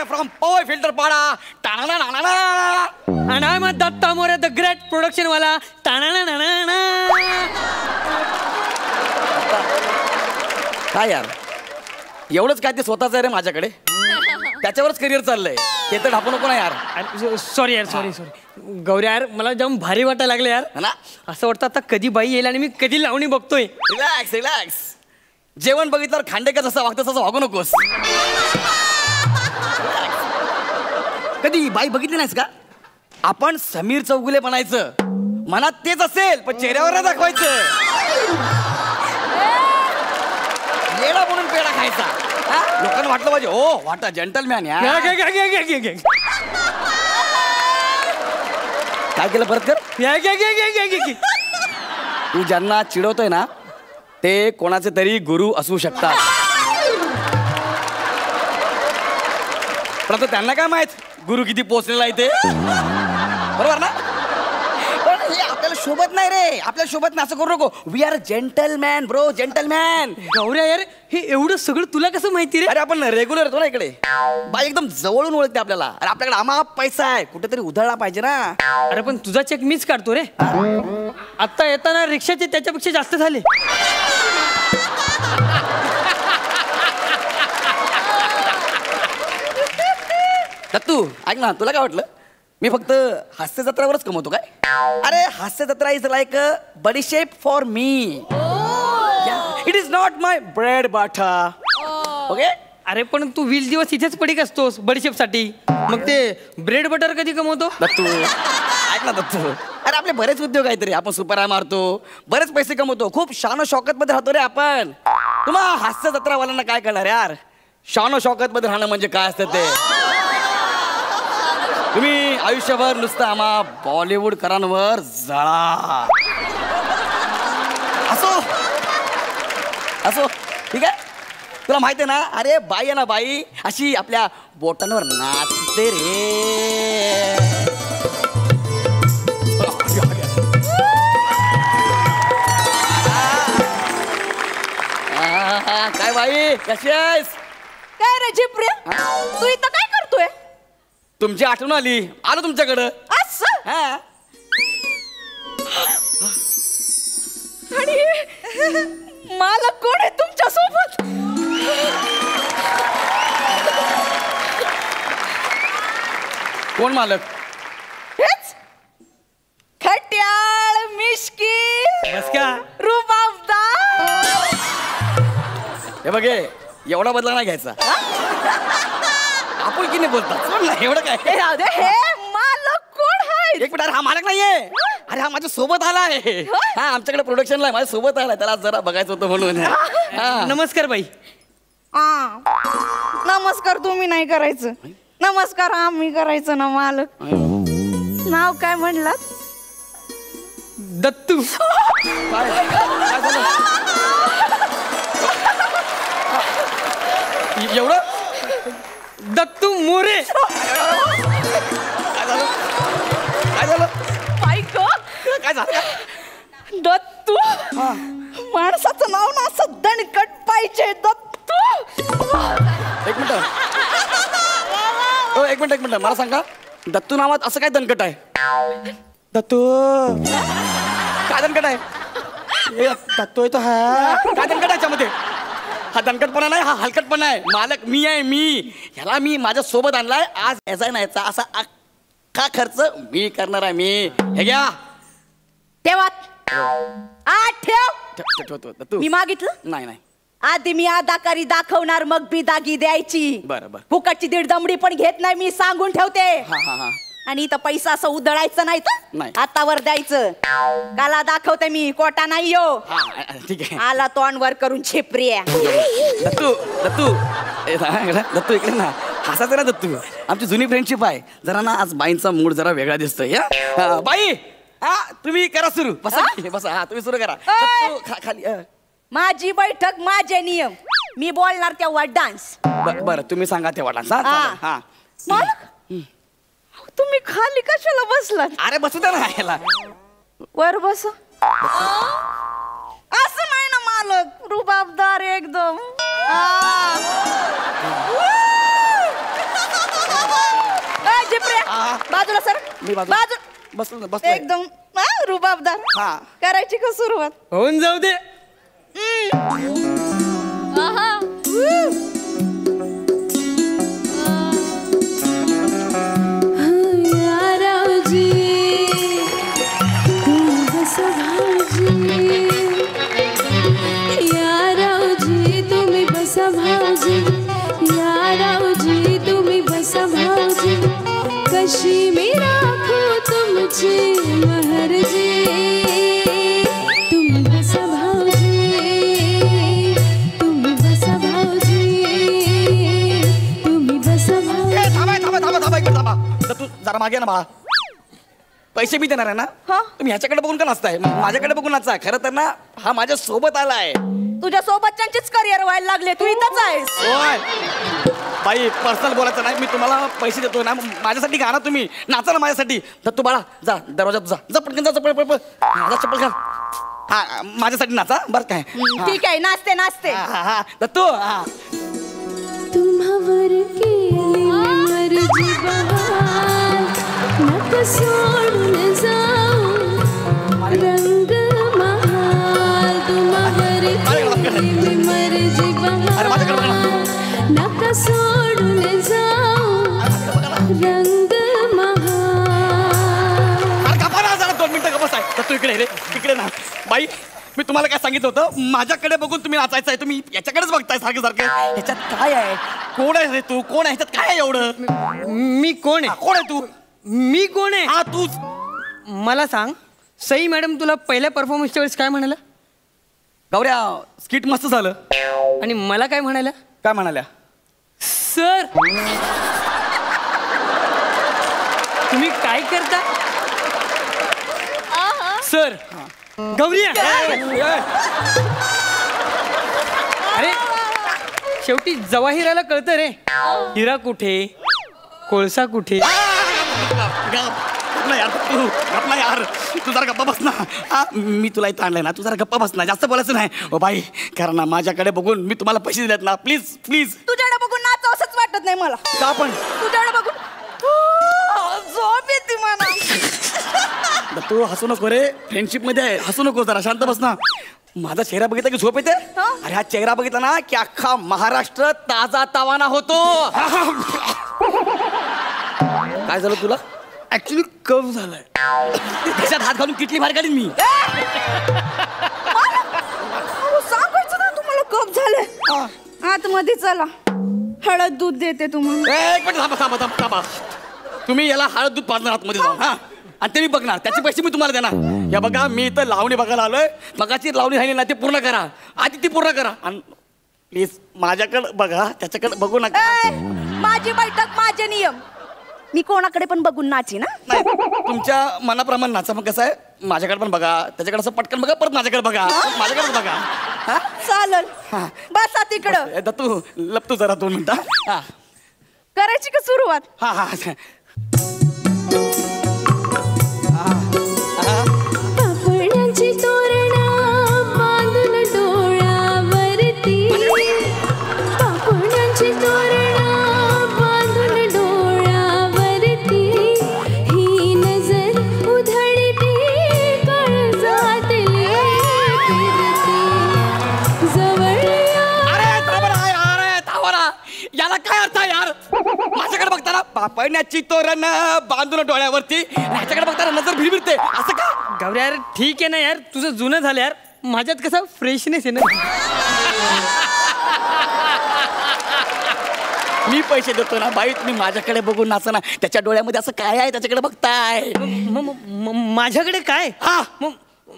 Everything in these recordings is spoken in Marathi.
More from power filter Pada. And I'm Datta More the great production वाला. काय यार एवढंच काय ते स्वतःच आहे रे माझ्याकडे. त्याच्यावरच करिअर चाललंय. ते तर ढापू नको ना यार. सॉरी यार सॉरी गौरी यार मला जाम भारी वाटायला लागलं यार ना. असं वाटतं आता कधी बाई येईल आणि मी कधी लावणी बघतोय. Relax relax. जेवण बघितल्यावर खांडेकर जसं वागतं तसं वागू नकोस. कधी बाई बघितली नाहीस का? आपण समीर चौगुले बनायचं. मनात तेच असेल पण चेहऱ्यावर नाही दाखवायचं. येडा म्हणून पेढा खायचा. लोकांना वाटलं पाहिजे ओ वाटा जेंटलमॅन यार. काय केलं परत कर. तू ज्यांना चिडवतोय ना ते कोणाचे तरी गुरु असू शकतात. परंतु त्यांना काय माहित गुरु किती पोचलेला आहे ते. बरोबर ना. पण हे आपल्याला शोभत नाही रे. आपल्याला शोभत नाही असं करू नको. We are gentleman bro gentleman. Gaurya यार हे एवढं सगळं तुला कसं माहिती रे? अरे आपण रेग्युलर येतो ना इकडे. बाई एकदम जवळून ओळखते आपल्याला. अरे आपल्याकडे आमाप पैसा आहे कुठेतरी उधळला पाहिजे ना. अरे पण तुझा चेक मीच काढतो रे. आता येताना रिक्षाचे त्याच्यापेक्षा जास्त झाले. दत्तू ऐक ना तुला काय वाटलं मी फक्त हास्य जत्रावरच कमवतो काय? अरे हास्य जत्रा इज लाईक अ बडीशेप for me. It is not my bread butter. Okay. अरे पण तू 20 दिवस इथेच पडीक असतोस बडीशेप साठी. मग ते ब्रेड बटर कधी कमवतो? दत्तू ऐक ना दत्तू. अरे आपले बरेच उद्योग आहेत रे. आपण सुपरा मारतो बरेच पैसे कमवतो. खूप शानो शौकत मध्ये राहतो रे आपण. तुम्हा हास्य जत्रावाल्यांना काय करणार यार. शानो शौकत मध्ये राहणं म्हणजे काय असतं ते. तुम्ही आयुष्यभर नुसतं आम्हा बॉलिवूड करांवर जळा. असो असो ठीक आहे. तुला माहिती आहे ना अरे बाई आहे ना बाई अशी आपल्या बोटांवर नाचते रे. काय बाई कशी आहेस? काय रे झिपऱ्या तू इथं काय करतोय? तुमची आठवण आली आलो तुमच्याकडं. असं आणि मला कोण आहे तुमच्या सोबत? कोण मालक? हेच खट्याळ मिश्की बस का रुबाबदार. हे बघे एवढा बदला नाही घ्यायचा. आपण की नाही बोलतात एवढं काय. हे मालक कोण आहे? एक मिनिट. अरे हा मालक नाहीये. अरे हा माझ्या सोबत आला आहे. हा आमच्याकडे प्रोडक्शनला माझ्या सोबत आला. त्याला जरा बघायचं होतं म्हणून. नमस्कार बाई. नमस्कार तुम्ही नाही करायचं. नमस्कार आम्ही करायचं ना. मालक नाव काय म्हणलात? दत्तू. काय झालं? एवढं दत्तू मोरे. काय झालं? काय झालं? बायको काय झालं? दत्तू माणसाचं नाव ना असं दणकट पाहिजे. दत्तू. एक मिनिट. एक मिनिट मला सांगा दत्तू नावात असं काय दणकट आहे? दत्तू काय दणकट आहे? दत्तू येतो हा काय दणकट आहे याच्यामध्ये? हा दणकटपणा नाही हा हलकटपणा आहे. मालक मी आहे. मी ह्याला मी माझ्या सोबत आणलाय. आज याचा नाही याचा असा अख्खा खर्च मी करणार आहे. मी हे घ्या तेव्हा ठेव. ठेवतो दत्तू. मी मागितलं नाही नाही. आधी मी अदाकारी दाखवणार मग बिदागी द्यायची. बरं फुकटची दीड दमडी पण घेत नाही मी सांगून ठेवते. हा आणि इथं पैसा असं उधळायचं नाही तर नाही. हातावर द्यायचं. काला दाखवते मी कोटा नाही यो. ठीक आहे. आला तोंड वर करून छिपऱ्या. दत्तू दत्तू दत्तू इकडे ना. हसायचं ना दत्तू. आमची जुनी फ्रेंडशिप आहे. जरा ना आज बाईंचा मूड जरा वेगळा दिसतोय. बाई तुम्ही करा सुरू. बसा बसा. तुम्ही सुरू करा. खाली माझी बैठक माझे नियम. मी बोलणार तेव्हा डान्स. बरं तुम्ही सांगा तेव्हा डान्स. मालक तुम्ही खाली कशाला बसलात? अरे बसू द्या ना याला. वर बस. असं नाही ना मालक. रुबाबदार एकदम. हा. बाजूला सर मी बाजू- बाजू बसलो ना, बसलोय. एकदम रुबाबदार हा. करायची का सुरुवात होऊन जाऊ दे. कशी मी राखू तुमची महरजी तुम्ही बसा भाऊजी तुम्ही बसा भाऊजी तुम्ही बसा भाऊजी. ए, थांबा थांबा थांबा थांबा इकडे थांबा. तर तू जरा मागे ना बा. पैसे मी देणार आहे ना हा. तुम्ही ह्याच्याकडे बघून का नाचताय माझ्याकडे बघून नाचा. खरं तर ना हा माझ्या सोबत आलाय. तुझ्या सोबतच्यांचीच करिअर व्हायला लागले तू इथंच आहेस ओय बाई पर्सनल बोलायचं नाही. मी तुम्हाला पैसे देतोय ना माझ्यासाठी गा ना तुम्ही नाचा ना माझ्यासाठी. दत्तू बाळा जा दरवाजात जा जा पटकन जा चप्पल पळ जा चप्पल घाल. हा माझ्यासाठी नाचा बरं काय. ठीक आहे नाचते नाचते हा, हा, हा. दत्तू हा. तुम्हावर केली मर्जी बहार नका सोडून जाऊ रंग महाल तुम्हावर केली मर्जी माझ्याकडे बघा बहार नका सोडून जाऊ रंग महाल. अरे गप्पा ना जरा 2 मिनिटं गप्पा आहे. दत्तू इकडे रे इकडे ना. बाई मी तुम्हाला काय सांगितलं होतं माझ्याकडे बघून तुम्ही नाचायचं आहे. तुम्ही याच्याकडेच बघताय सारखं सारखं. ह्याच्यात काय आहे कोण आहे रे तू कोण आहे ह्याच्यात काय आहे एवढं. मी कोण आहे? कोण आहे तू. मी कोण आहे? हा तूच. मला सांग सई मॅडम तुला पहिल्या परफॉर्मन्सच्या वेळेस काय म्हणाल्या गौऱ्या स्किट मस्त झालं. आणि मला काय म्हणाल्या? काय म्हणाल्या. सर तुम्ही काय करता सर. गौरी अरे शेवटी जवाहिराला कळतं रे हिरा कुठे कोळसा कुठे. गप ना यार तू गप ना यार तू जरा गप्पा बस ना. हा मी तुला इथं आणलंय ना तू जरा गप्पा बस ना जास्त बोलायचं नाही. ओ बाई कारण ना माझ्याकडे बघून मी तुम्हाला पैसे दिलेत ना प्लीज प्लीज. तुझ्याकडे बघून नाच असंच वाटत नाही मला का पण तुझ्याकडे बघून झोप येते मला. तू हसू नको रे फ्रेंडशिप मध्ये आहे. हसू नको जरा शांत बस ना. माझा चेहरा बघितला की झोप येते. अरे हा चेहरा बघितला ना की अख्खा महाराष्ट्र ताजा तावाना होतो. काय झालं तुला. ऍक्च्युली कफ झालाय. देशात हात घालून किटली बाहेर काढीन मी. सांगायचं ना तुम्हाला कप झाले आतमध्ये चला हळद दूध देते तुम्हाला. एक मिनिट थांबा थांबा थांबा थांबा. तुम्ही याला हळद दूध पाजणार आतमध्ये जाऊन हा आणि ते मी बघणार त्याचे पैसे मी तुम्हाला देणार. या बघा मी इथं लावणी बघायला आलोय. मगाची लावणी राहिली ना ती पूर्ण करा आधी ती पूर्ण करा. आणि प्लीज माझ्याकडे बघा त्याच्याकडे बघू नका. माझी बैठक माझे नियम मी कोणाकडे पण बघून नाची ना. नाही तुमच्या मनाप्रमाणे नाचा. मग कसं आहे माझ्याकडे पण बघा त्याच्याकडे असं पटकन बघा परत माझ्याकडे बघा माझ्याकडे बघा. हा चालेल हा. बसा तिकडं. दत्तू लपतू जरा 2 मिनिटं. हा करायची का सुरुवात. हा हा पापडाची तोरणं बांधून डोळ्यावरती पापडाची तोरणं बांधून डोळ्यावरती ही नजर उधळती काळजातली फिरती जवळ अरे थांबा यार थांबा. याला काय अर्थ आहे यार. माझ्याकडे बघताना पापण्याची तोरण बांधून डोळ्यावरती ह्याच्याकडे बघताना नजर भिरभिरते असं का. गौरी यार ठीक आहे ना यार तुझं जुनं झालं यार माझ्यात कसा फ्रेशनेस आहे ना. मी पैसे देतो ना बाई तुम्ही माझ्याकडे बघून नाचा ना. त्याच्या डोळ्यामध्ये असं काय आहे त्याच्याकडे बघताय. माझ्याकडे काय हा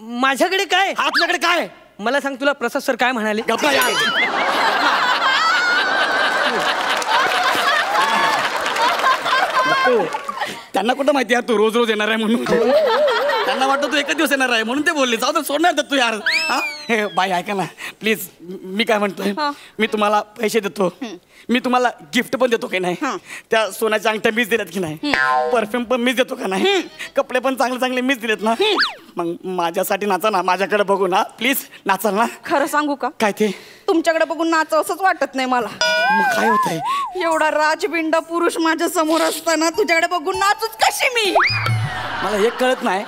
माझ्याकडे काय हा तुझ्याकडे काय. मला सांग तुला प्रसाद सर काय म्हणाले. गप्पा यार. त्यांना कुठं माहिती यार तू रोज रोज येणार आहे म्हणून. त्यांना वाटतं तू एकच दिवस येणार आहे म्हणून ते बोलले. जाऊ दे सोडणार तू यार. हा हे बाई ऐका ना प्लीज मी काय म्हणतोय हा. मी तुम्हाला पैसे देतो मी तुम्हाला गिफ्ट पण देतो की नाही हा. त्या सोन्याच्या अंगठ्या मीच दिल्यात की नाही परफ्यूम पण मीच देतो का नाही कपडे पण चांगले चांगले मीच दिलेत ना मग माझ्यासाठी नाचा ना माझ्याकडे बघू ना प्लीज नाचाल ना खरं सांगू का काय ते तुमच्याकडे बघून नाच असंच वाटत नाही मला मग काय होतंय एवढा राजबिंडा पुरुष माझ्या समोर असताना तुझ्याकडे बघून नाचूच कशी मी मला हे कळत नाही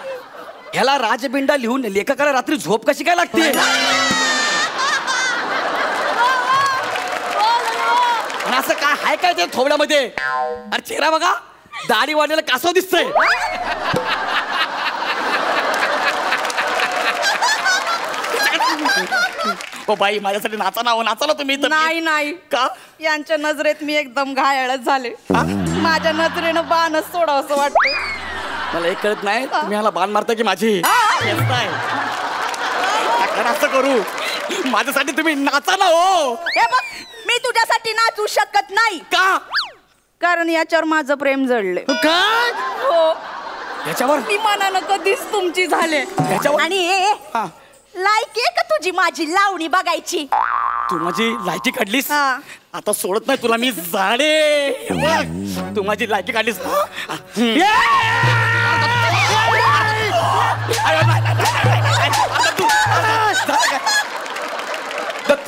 ह्याला राजबिंडा लिहून लेखकाला रात्री झोप कशी काय लागते आणि असं काय हाय काय ते थोबड्यामध्ये अरे चेहरा बघा दाढी वाढलेला कासव दिसतंय ओ बाई माझ्यासाठी नाचा ना हो नाचा ना तुम्ही तर नाही नाही का यांच्या नजरेत मी एकदम घायाळच झाले माझ्या नजरेनं बाणच सोडावं असं वाटतं मला एक कळत नाही तुम्ही ह्याला बाण मारता की माझी खेचताय. नका असं करू माझ्यासाठी तुम्ही नाचा ना हो हे बघ मी तुझ्यासाठी नाचू शकत नाही का कारण याच्यावर माझं प्रेम जडले काय हो याच्यावर मी मनानं कधीच तुमची झाले याच्यावर? आणि हा लायकी आहे का तुझी माझी लावणी बघायची तू माझी लायकी काढलीस हा. आता सोडत नाही तुला मी झाडे बघ, तू माझी लायकी काढलीस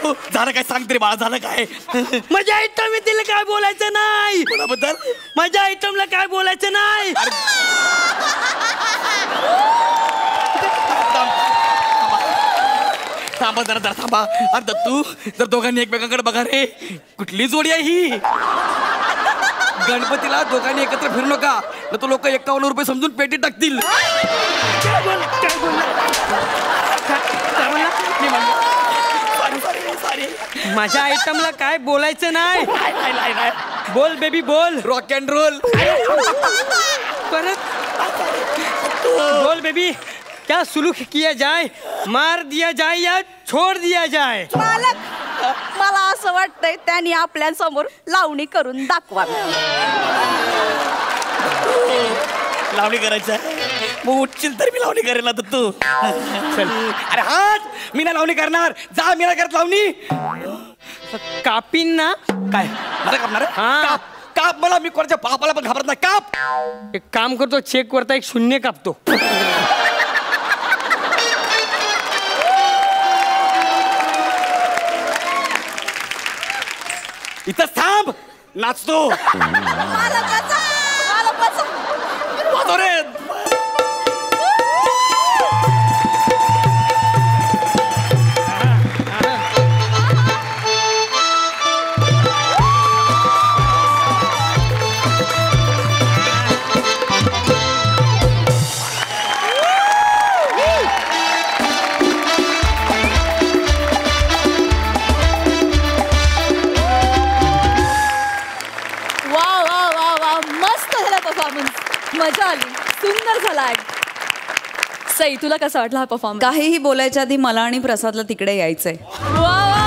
तू झालं काय सांग तरी बाळा झालं काय माझ्या आयटम तिला काय बोलायचं नाही कोणाबद्दल माझ्या आयटमला काय बोलायचं नाही थांबा जरा जरा थांबा अरे दत्तू जर दोघांनी एकमेकांकडे बघा रे कुठली जोडी आहे ही गणपतीला दोघांनी एकत्र फिरू नका न तो लोक 51 रुपये समजून पेटी टाकतील माझ्या आयटमला काय बोलायचं नाही बोल बेबी बोल रॉक अँड रोल परत बोल बेबी क्या सुलूक किया जाए मार दिया जाए या छोड़ दिया जाए मालक मला असं वाटतंय त्यांनी आपल्या समोर लावणी करून दाखवा लावणी करायचं मग उठशील तर मी लावणी करेल ना दत्तू चल अरे हात मी नाही लावणी करणार जा मी नाही करत लावणी कापीन ना काय मला कापणार आहे? हा. काप काप मला मी कोणाच्या बापाला पण घाबरत नाही काप एक काम करतो चेक वरता एक शून्य कापतो इथं थांब नाचतो वाजव रे वा वा वा वा मस्त झाला परफॉर्मन्स मजा आली सुंदर झाला सई तुला कसा वाटला हा परफॉर्मन्स काहीही बोलायच्या आधी मला आणि प्रसादला तिकडे यायचंय वा वा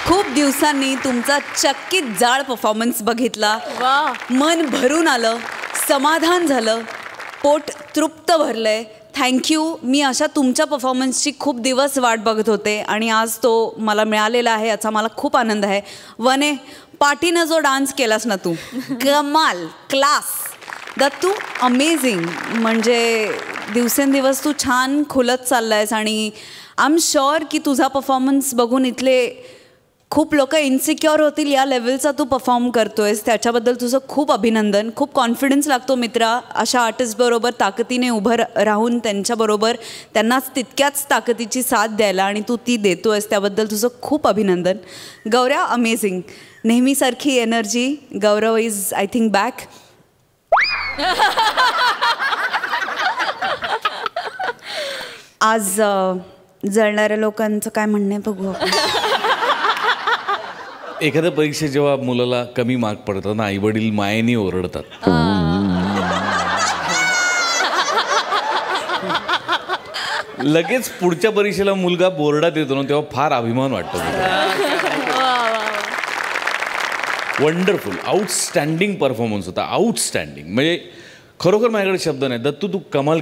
खूप दिवसांनी तुमचा चक्कीत जाळ परफॉर्मन्स बघितला वा मन भरून आलं समाधान झालं पोट तृप्त भरलंय थँक्यू मी अशा तुमच्या परफॉर्मन्सची खूप दिवस वाट बघत होते आणि आज तो मला मिळालेला आहे याचा मला खूप आनंद आहे वने पाठीनं जो डान्स केलास ना तू कमाल क्लास दत्तू अमेझिंग म्हणजे दिवसेंदिवस तू छान खुलत चाललायस आणि आय एम शुअर की तुझा परफॉर्मन्स बघून इथले खूप लोक इन्सिक्युअर होतील या लेवलचा तू परफॉर्म करतोयस त्याच्याबद्दल तुझं खूप अभिनंदन खूप कॉन्फिडन्स लागतो मित्रा अशा आर्टिस्टबरोबर ताकदीने उभं राहून त्यांच्याबरोबर त्यांनाच तितक्याच ताकदीची साथ द्यायला आणि तू ती देतोयस त्याबद्दल तुझं खूप अभिनंदन गौऱ्या अमेझिंग नेहमीसारखी energy Gaurav is I think back आज जळणाऱ्या लोकांचं काय म्हणणं आहे बघू आपण एखाद्या परीक्षेत जेव्हा मुलाला कमी मार्क पडतात ना, आई वडील मायेने ओरडतात. लगेच पुढच्या परीक्षेला मुलगा बोर्डात येतो ना, तेव्हा फार अभिमान वाटतो. वंडरफुल, आउटस्टँडिंग परफॉर्मन्स होता, आउटस्टँडिंग. म्हणजे खरोखर माझ्याकडे शब्द नाही. दत्तू, तू कमाल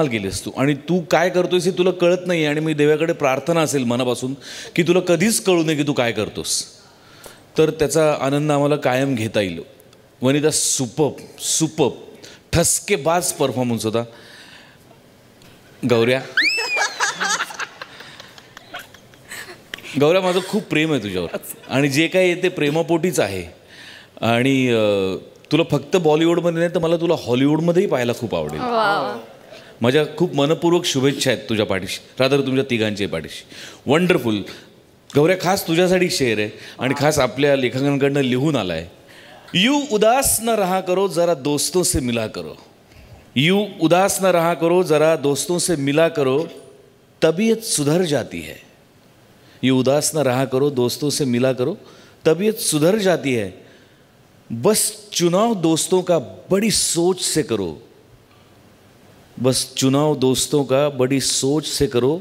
केलीस तू. आणि तू काय करतोयस हे तुला कळत नाही. आणि मी देवाकडे प्रार्थना असेल मनापासून की तुला कधीच कळू नये की तू काय करतोस, तर त्याचा आनंद आम्हाला कायम घेता येईल. वनिता, सुपर्ब ठसकेबाज परफॉर्मन्स होता. गौऱ्या, माझं खूप प्रेम आहे तुझ्यावर आणि जे काही आहे ते प्रेमापोटीच आहे. आणि तुला फक्त बॉलिवूडमध्ये नाही तर मला तुला हॉलिवूडमध्येही पाहायला खूप आवडेल. माझ्या खूप मनपूर्वक शुभेच्छा आहेत तुझ्या पाठीशी, रादर तुमच्या तिघांच्या पाठीशी. वंडरफुल. गौऱ्या, खास तुझ्यासाठी शेअर आहे आणि खास आपल्या लेखकांकडनं लिहून आला आहे. यू उदास न रहा करो, जरा दोस्तों से मिला करो. यू उदास न रहा करो, जरा दोस्तों से मिला करो, तबीयत सुधर जाती है. यू उदास न रहा करो, दोस्तों से मिला करो, तबीयत सुधर जाती है. बस चुनाव दोस्तों का बड़ी सोच से करो. बस चुनाव दोस्तों का बड़ी सोच से करो,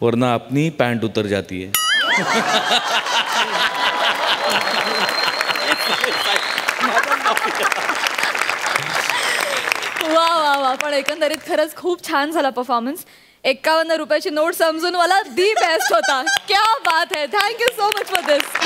वरना अपनी पैंट उतर जाती है. वा वा वा. पण एकंदरीत खरंच खूप छान झाला परफॉर्मन्स. 51 रुपयाची नोट समजून मला दी बेस्ट होता. क्या बात है. Thank you so much for this.